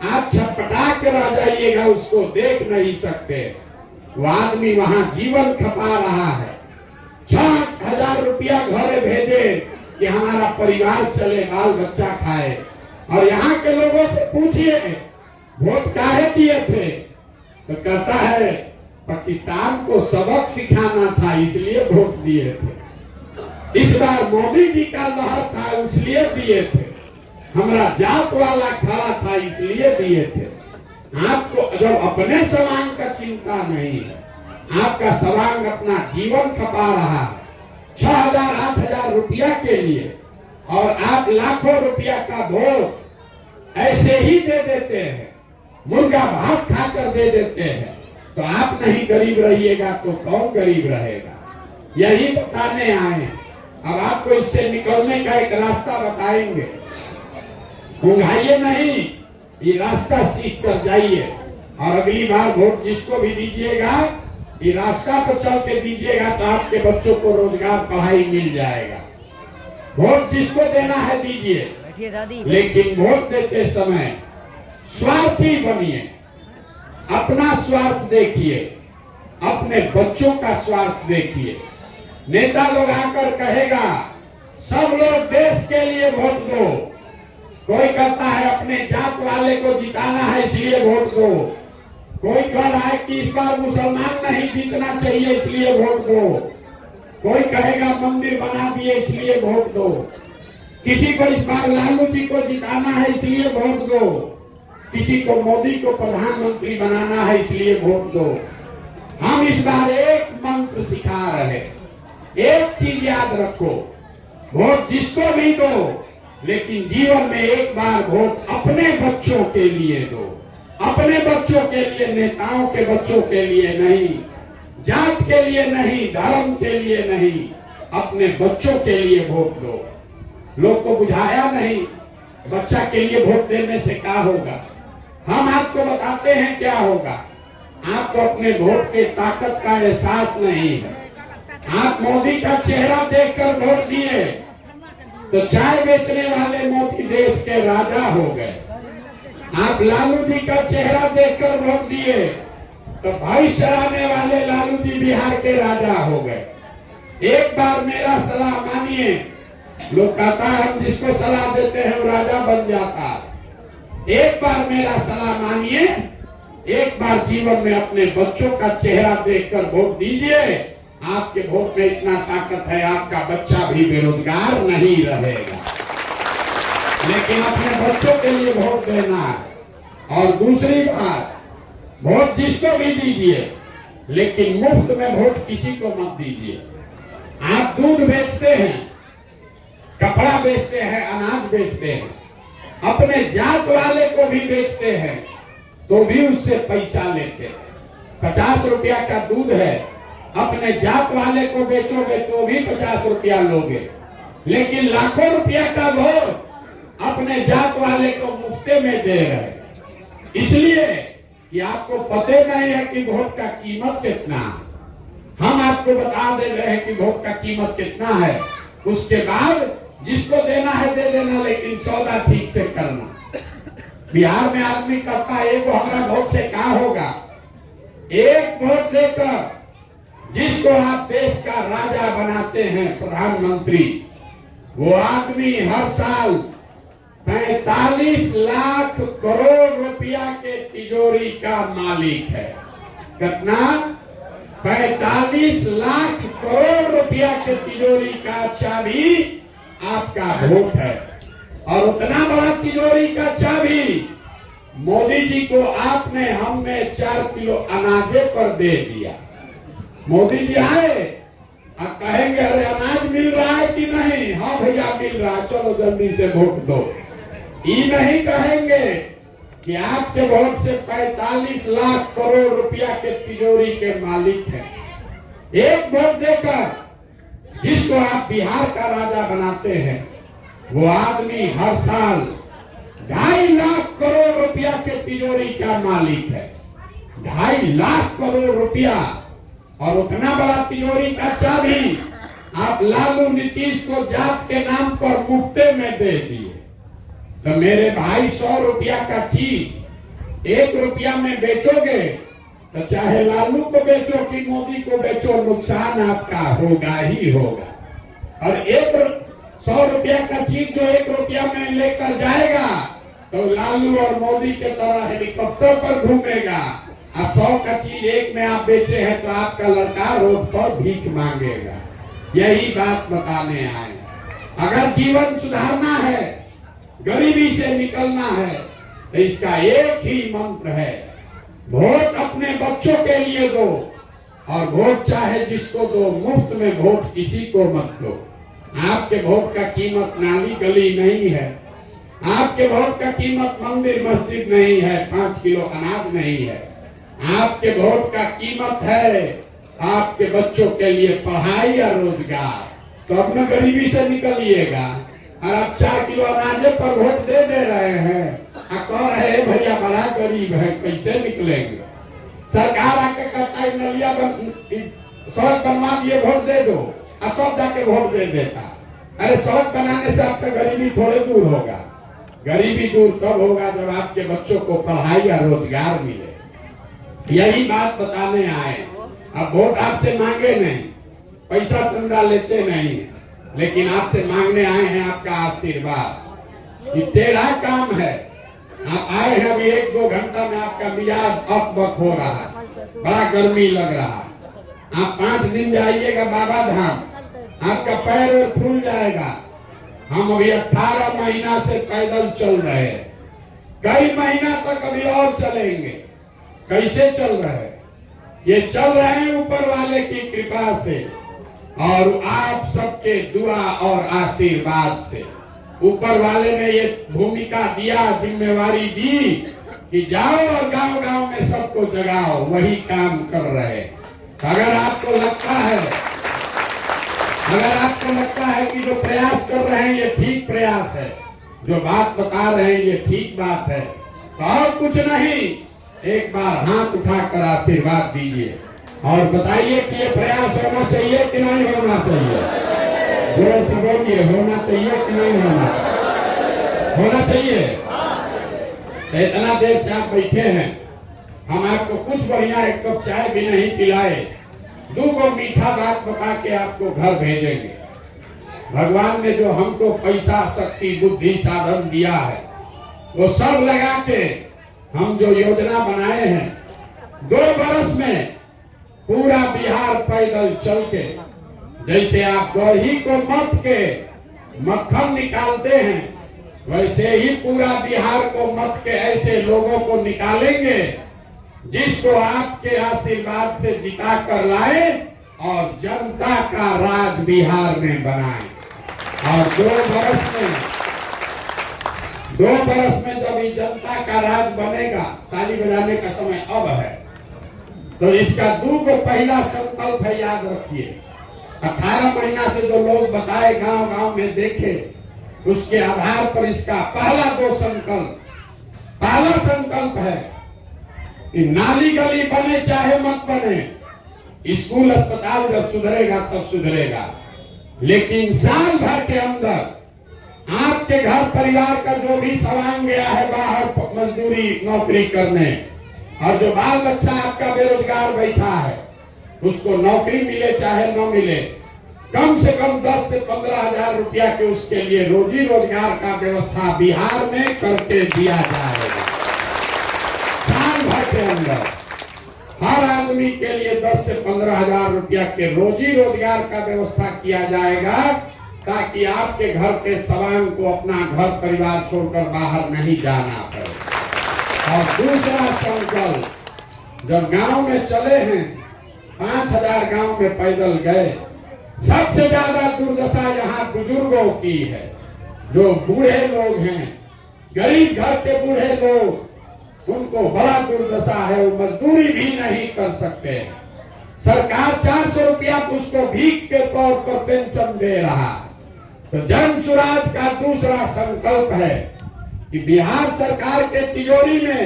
Speaker 1: आप छटपटा के रह जाइएगा, उसको देख नहीं सकते। वो आदमी वहां जीवन खपा रहा है। 6,000 रुपया घरे भेजे कि हमारा परिवार चले, बाल बच्चा खाए। और यहाँ के लोगों से पूछिए वोट काहे दिए थे, तो कहता है पाकिस्तान को सबक सिखाना था इसलिए वोट दिए थे। इस बार मोदी जी का लहर था इसलिए दिए थे, हमारा जात वाला खड़ा था इसलिए दिए थे। आपको जब अपने सवांग का चिंता नहीं है, आपका सवांग अपना जीवन खपा रहा 6,000 8,000 रुपया के लिए, और आप लाखों रुपया का वोट ऐसे ही दे देते हैं, मुर्गा भात खाकर दे देते हैं, तो आप नहीं गरीब रहिएगा तो कौन गरीब रहेगा? यही बताने आए। अब आपको इससे निकलने का एक रास्ता बताएंगे। घुंघाइए नहीं, ये रास्ता सीख कर जाइए, और अगली बार वोट जिसको भी दीजिएगा, ये रास्ता पर चल के दीजिएगा, तो आपके बच्चों को रोजगार, पढ़ाई मिल जाएगा। वोट जिसको देना है दीजिए, लेकिन वोट देते समय स्वार्थी बनिए। अपना स्वार्थ देखिए, अपने बच्चों का स्वार्थ देखिए। नेता लोग आकर कहेगा सब लोग देश के लिए वोट दो, कोई कहता है अपने जात वाले को जिताना है इसलिए वोट दो, कोई कह रहा है कि इस बार मुसलमान नहीं जीतना चाहिए इसलिए वोट दो, कोई कहेगा मंदिर बना दिए इसलिए वोट दो, किसी को इस बार लालू जी को जिताना है इसलिए वोट दो, किसी को मोदी को प्रधानमंत्री बनाना है इसलिए वोट दो। हम इस बार एक मंत्र सिखा रहे, एक चीज याद रखो, वोट जिसको भी दो, लेकिन जीवन में एक बार वोट अपने बच्चों के लिए दो। अपने बच्चों के लिए, नेताओं के बच्चों के लिए नहीं, जात के लिए नहीं, धर्म के लिए नहीं, अपने बच्चों के लिए वोट दो। लोग को बुझाया नहीं बच्चा के लिए वोट देने से क्या होगा? हम आपको बताते हैं क्या होगा। आपको अपने वोट के ताकत का एहसास नहीं है। आप मोदी का चेहरा देखकर वोट दिए तो चाय बेचने वाले मोदी देश के राजा हो गए। आप लालू जी का चेहरा देखकर वोट दिए तो भाई चराने वाले लालू जी बिहार के राजा हो गए। एक बार मेरा सलाह मानिए। लोग कहता है हम जिसको सलाह देते हैं वो राजा बन जाता। एक बार मेरा सलाह मानिए, एक बार जीवन में अपने बच्चों का चेहरा देखकर वोट दीजिए। आपके वोट में इतना ताकत है, आपका बच्चा भी बेरोजगार नहीं रहेगा। लेकिन अपने बच्चों के लिए वोट देना है। और दूसरी बात, वोट जिसको भी दीजिए, लेकिन मुफ्त में वोट किसी को मत दीजिए। आप दूध बेचते हैं, कपड़ा बेचते हैं, अनाज बेचते हैं, अपने जात वाले को भी बेचते हैं तो भी उससे पैसा लेते हैं। 50 रुपया का दूध है, अपने जात वाले को बेचोगे तो भी 50 रुपया लोगे, लेकिन लाखों रुपया का वोट अपने जात वाले को मुफ्ते में दे रहे, इसलिए कि आपको पता नहीं है कि वोट का कीमत कितना है। हम आपको बता दे रहे हैं कि वोट का कीमत कितना है। उसके बाद जिसको देना है दे देना, लेकिन सौदा ठीक से करना। बिहार में आदमी कहता है एक हमारा वोट से क्या होगा। एक वोट देकर जिसको आप देश का राजा बनाते हैं, प्रधानमंत्री, वो आदमी हर साल 45 लाख करोड़ रुपया के तिजोरी का मालिक है। कितना? 45 लाख करोड़ रुपया के तिजोरी का चाबी आपका वोट है। और उतना बड़ा तिजोरी का चाबी मोदी जी को आपने हमने 4 किलो अनाजे पर दे दिया। मोदी जी आए और कहेंगे अरे अनाज मिल रहा है कि नहीं? हाँ भैया मिल रहा है, चलो जल्दी से वोट दो। ये नहीं कहेंगे कि आपके वोट से 45 लाख करोड़ रुपया के तिजोरी के मालिक हैं। एक वोट देकर जिसको आप बिहार का राजा बनाते हैं, वो आदमी हर साल 2.5 लाख करोड़ रुपया के तिजोरी का मालिक है। 2.5 लाख करोड़ रुपया और उतना बड़ा तिजोरी का चाबी आप लालू नीतीश को जात के नाम पर मुफ्ते में दे दिए। तो मेरे भाई 100 रुपया का चीज 1 रुपया में बेचोगे तो चाहे लालू को बेचो कि मोदी को बेचो, नुकसान आपका होगा ही होगा। और 100 रुपया का चीज जो 1 रुपया में लेकर जाएगा तो लालू और मोदी के तरह हेलीकॉप्टर पर घूमेगा। और 100 का चीज 1 में आप बेचे हैं तो आपका लड़का रोड पर भीख मांगेगा। यही बात बताने आए। अगर जीवन सुधारना है, गरीबी से निकलना है, तो इसका एक ही मंत्र है, वोट अपने बच्चों के लिए दो। और वोट चाहे जिसको दो, मुफ्त में वोट किसी को मत दो। आपके वोट का कीमत नाली गली नहीं है, आपके वोट का कीमत मंदिर मस्जिद नहीं है, 5 किलो अनाज नहीं है। आपके वोट का कीमत है आपके बच्चों के लिए पढ़ाई या रोजगार। तो अपना गरीबी से निकलिएगा। और आप 4 किलो अनाजे पर वोट दे रहे हैं और कह रहे हैं भैया बड़ा गरीब है, कैसे निकलेंगे? सरकार आके कहता है नलिया सड़क बनवा दिए, वोट दे दो, और सब जाके वोट दे देता। अरे सड़क बनाने से आपका गरीबी थोड़े दूर होगा। गरीबी दूर तब होगा जब आपके बच्चों को पढ़ाई या रोजगार मिले। यही बात बताने आए। अब वोट आपसे मांगे नहीं, पैसा चंदा लेते नहीं, लेकिन आपसे मांगने आए हैं आपका आशीर्वाद। ये टेढ़ा काम है। आप आए हैं अभी 1-2 घंटा में आपका मिजाज अकबक हो रहा है, बड़ा गर्मी लग रहा है। आप 5 दिन जाइएगा बाबा धाम, आपका पैर फूल जाएगा। हम अभी 18 महीना से पैदल चल रहे हैं, कई महीना तक अभी और चलेंगे। कैसे चल रहे हैं? ये चल रहे हैं ऊपर वाले की कृपा से और आप सबके दुआ और आशीर्वाद से। ऊपर वाले ने ये भूमिका दिया, जिम्मेवारी दी कि जाओ और गांव-गांव में सबको जगाओ, वही काम कर रहे हैं। अगर आपको लगता है कि जो प्रयास कर रहे हैं ये ठीक प्रयास है, जो बात बता रहे हैं ये ठीक बात है, तो और कुछ नहीं, एक बार हाथ उठाकर आशीर्वाद दीजिए और बताइए कि ये प्रयास होना चाहिए कि नहीं होना चाहिए। जोर से बोलिए, होना चाहिए कि नहीं होना चाहिए। इतना देर से आप बैठे हैं, हम आपको कुछ बढ़िया एक कप चाय भी नहीं पिलाए, 2 मीठा बात बता के आपको घर भेजेंगे। भगवान ने जो हमको पैसा, शक्ति, बुद्धि, साधन दिया है, वो सब लगा के हम जो योजना बनाए हैं, 2 बरस में पूरा बिहार पैदल चल के, जैसे आप दही को मथ के मक्खन निकालते हैं, वैसे ही पूरा बिहार को मत के ऐसे लोगों को निकालेंगे जिसको आपके आशीर्वाद से जिता कर लाए और जनता का राज बिहार में बनाए। और 2 बरस में जब ये जनता का राज बनेगा, ताली बजाने का समय अब है, तो इसका 2 पहला संकल्प है, याद रखिए। 18 महीना से जो लोग बताए, गांव गांव में देखे, उसके आधार पर इसका पहला संकल्प है कि नाली गली बने चाहे मत बने, स्कूल अस्पताल जब सुधरेगा तब सुधरेगा, लेकिन साल भर के अंदर आपके घर परिवार का जो भी सामान गया है बाहर मजदूरी नौकरी करने, और जो बाल बच्चा आपका बेरोजगार बैठा है, उसको नौकरी मिले चाहे न मिले, कम से कम 10 से 15 हजार रुपया के उसके लिए रोजी रोजगार का व्यवस्था बिहार में करके दिया जाएगा। साल भर के अंदर हर आदमी के लिए 10 से 15 हजार रुपया के रोजी रोजगार का व्यवस्था किया जाएगा, ताकि आपके घर के सवांग को अपना घर परिवार छोड़कर बाहर नहीं जाना पड़े। और दूसरा संकल्प, जब गांव में चले हैं, 5000 गांव में पैदल गए, सबसे ज्यादा दुर्दशा यहाँ बुजुर्गों की है। जो बूढ़े लोग हैं, गरीब घर के बूढ़े लोग, उनको बड़ा दुर्दशा है, वो मजदूरी भी नहीं कर सकते। सरकार 400 रुपया उसको भीख के तौर पर पेंशन दे रहा। तो जन स्वराज का दूसरा संकल्प है कि बिहार सरकार के तिजोरी में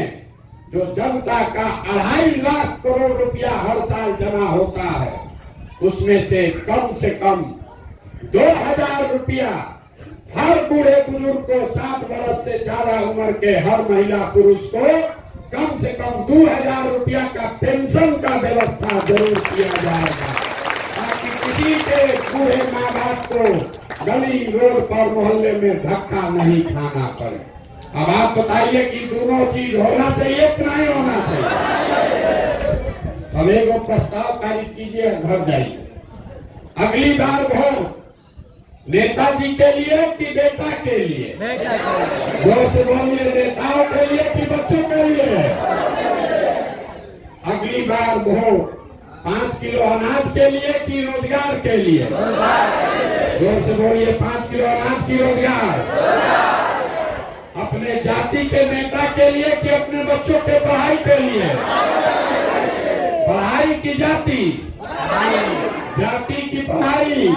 Speaker 1: जो जनता का 2.5 लाख करोड़ रुपया हर साल जमा होता है, उसमें से कम 2000 रुपया हर बूढ़े बुजुर्ग को, 60 वर्ष से ज्यादा उम्र के हर महिला पुरुष को कम से कम 2000 रुपया का पेंशन का व्यवस्था जरूर किया जाएगा, ताकि किसी के बूढ़े माँ बाप को गली रोड पर मोहल्ले में धक्का नहीं खाना पड़े। अब आप बताइए कि दोनों चीज होना चाहिए कि नहीं होना चाहिए। अब एक प्रस्ताव पारित कीजिए, घर जाइए। अगली बार वोट नेताजी के लिए कि बेटा के लिए? जोर से बोलिए, नेताओं के लिए कि बच्चों के लिए? अगली बार वोट 5 किलो अनाज के लिए कि रोजगार के लिए? जोर से बोलिए, 5 किलो अनाज की रोजगार। अपने जाति के नेता के लिए कि अपने बच्चों के पढ़ाई के लिए? पढ़ाई की जाति, जाति की पढ़ाई।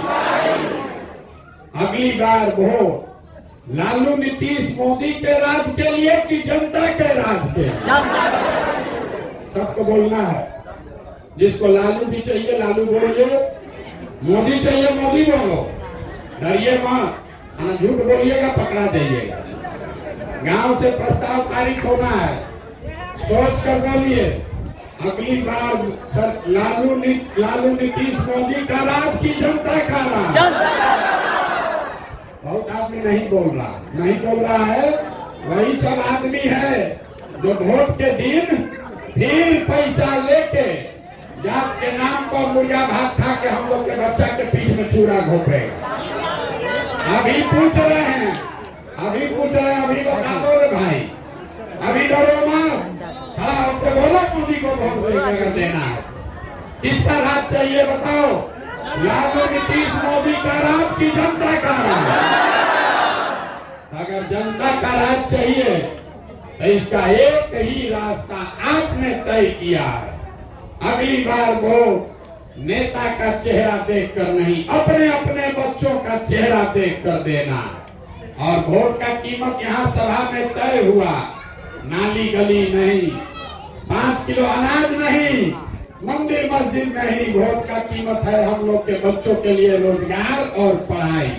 Speaker 1: अगली बार वोट लालू नीतीश मोदी के राज के लिए कि जनता के राज के लिए? सबको बोलना है। जिसको लालू भी चाहिए लालू बोलिए, मोदी चाहिए मोदी बोलो, डरिए मत, झूठ बोलिएगा पकड़ा जाइएगा। गांव से प्रस्ताव पारित होना है, सोच कर बोलिए। अगली बार सर लालू नीतीश मोदी का राज की जनता का राज? बहुत आदमी नहीं बोल रहा है। वही सब आदमी है जो वोट के दिन फिर पैसा लेके जात के नाम पर मुर्गा भात खा के हम लोग के बच्चा के पीठ में चूड़ा घोपेगा। अभी पूछ रहे हैं, अभी बता दो रे भाई, अभी डरो मत। हाँ, उसको बोलो मोदी को वोट देना है। किसका राज चाहिए बताओ? लालू नीतीश मोदी का राज की जनता का राज? अगर जनता का राज चाहिए तो इसका एक ही रास्ता आपने तय किया है। अगली बार वो नेता का चेहरा देखकर नहीं, अपने अपने बच्चों का चेहरा देखकर देना है। और वोट का कीमत यहाँ सभा में तय हुआ, नाली गली नहीं, 5 किलो अनाज नहीं, मंदिर मस्जिद नहीं, वोट का कीमत है हम लोग के बच्चों के लिए रोजगार और पढ़ाई।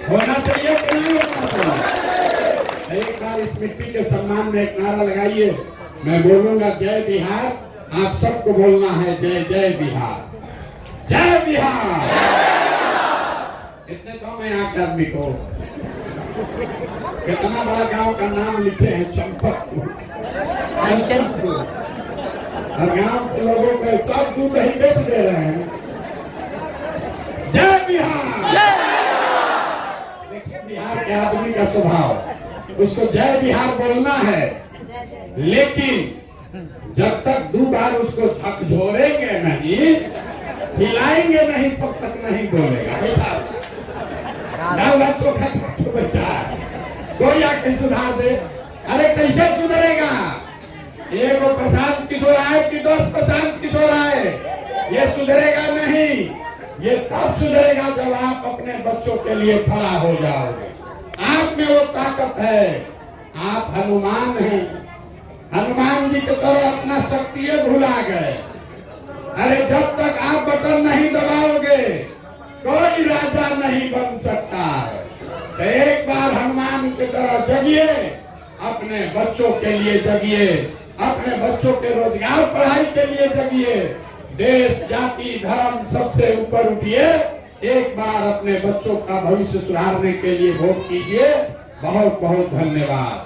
Speaker 1: होना चाहिए कि नहीं होना चाहिए? एक बार इस मिट्टी के सम्मान में एक नारा लगाइए, मैं बोलूंगा जय बिहार, आप सबको बोलना है जय जय बिहार, जय बिहार। इतने तो मैं यहाँ के आदमी को कितना बड़ा गांव का नाम लिखे हैं, चंपकपुर, और गांव के लोगों को सब दूध नहीं बेच दे रहे हैं। जय बिहार। देखिए बिहार के आदमी का स्वभाव, उसको जय बिहार बोलना है, लेकिन जब तक 2 बार उसको झकझोरेंगे नहीं, हिलाएंगे नहीं, तब तक नहीं बोलेगा। चोखा बेटा कोई आके सुधार दे, अरे कैसे सुधरेगा? एक प्रशांत किशोर आए कि 10 प्रशांत किशोर आए, ये सुधरेगा नहीं। ये तब सुधरेगा जब आप अपने बच्चों के लिए खड़ा हो जाओगे। आप में वो ताकत है, आप हनुमान हैं, हनुमान जी की तरह अपना शक्ति भुला गए। अरे जब तक आप बटन नहीं दबाओगे कोई राजा नहीं बन सकता है। तो एक बार हनुमान की तरह जगिए, अपने बच्चों के लिए जगिए, अपने बच्चों के रोजगार पढ़ाई के लिए जगिए, देश जाति धर्म सबसे ऊपर उठिए। एक बार अपने बच्चों का भविष्य सुधारने के लिए वोट कीजिए। बहुत बहुत धन्यवाद।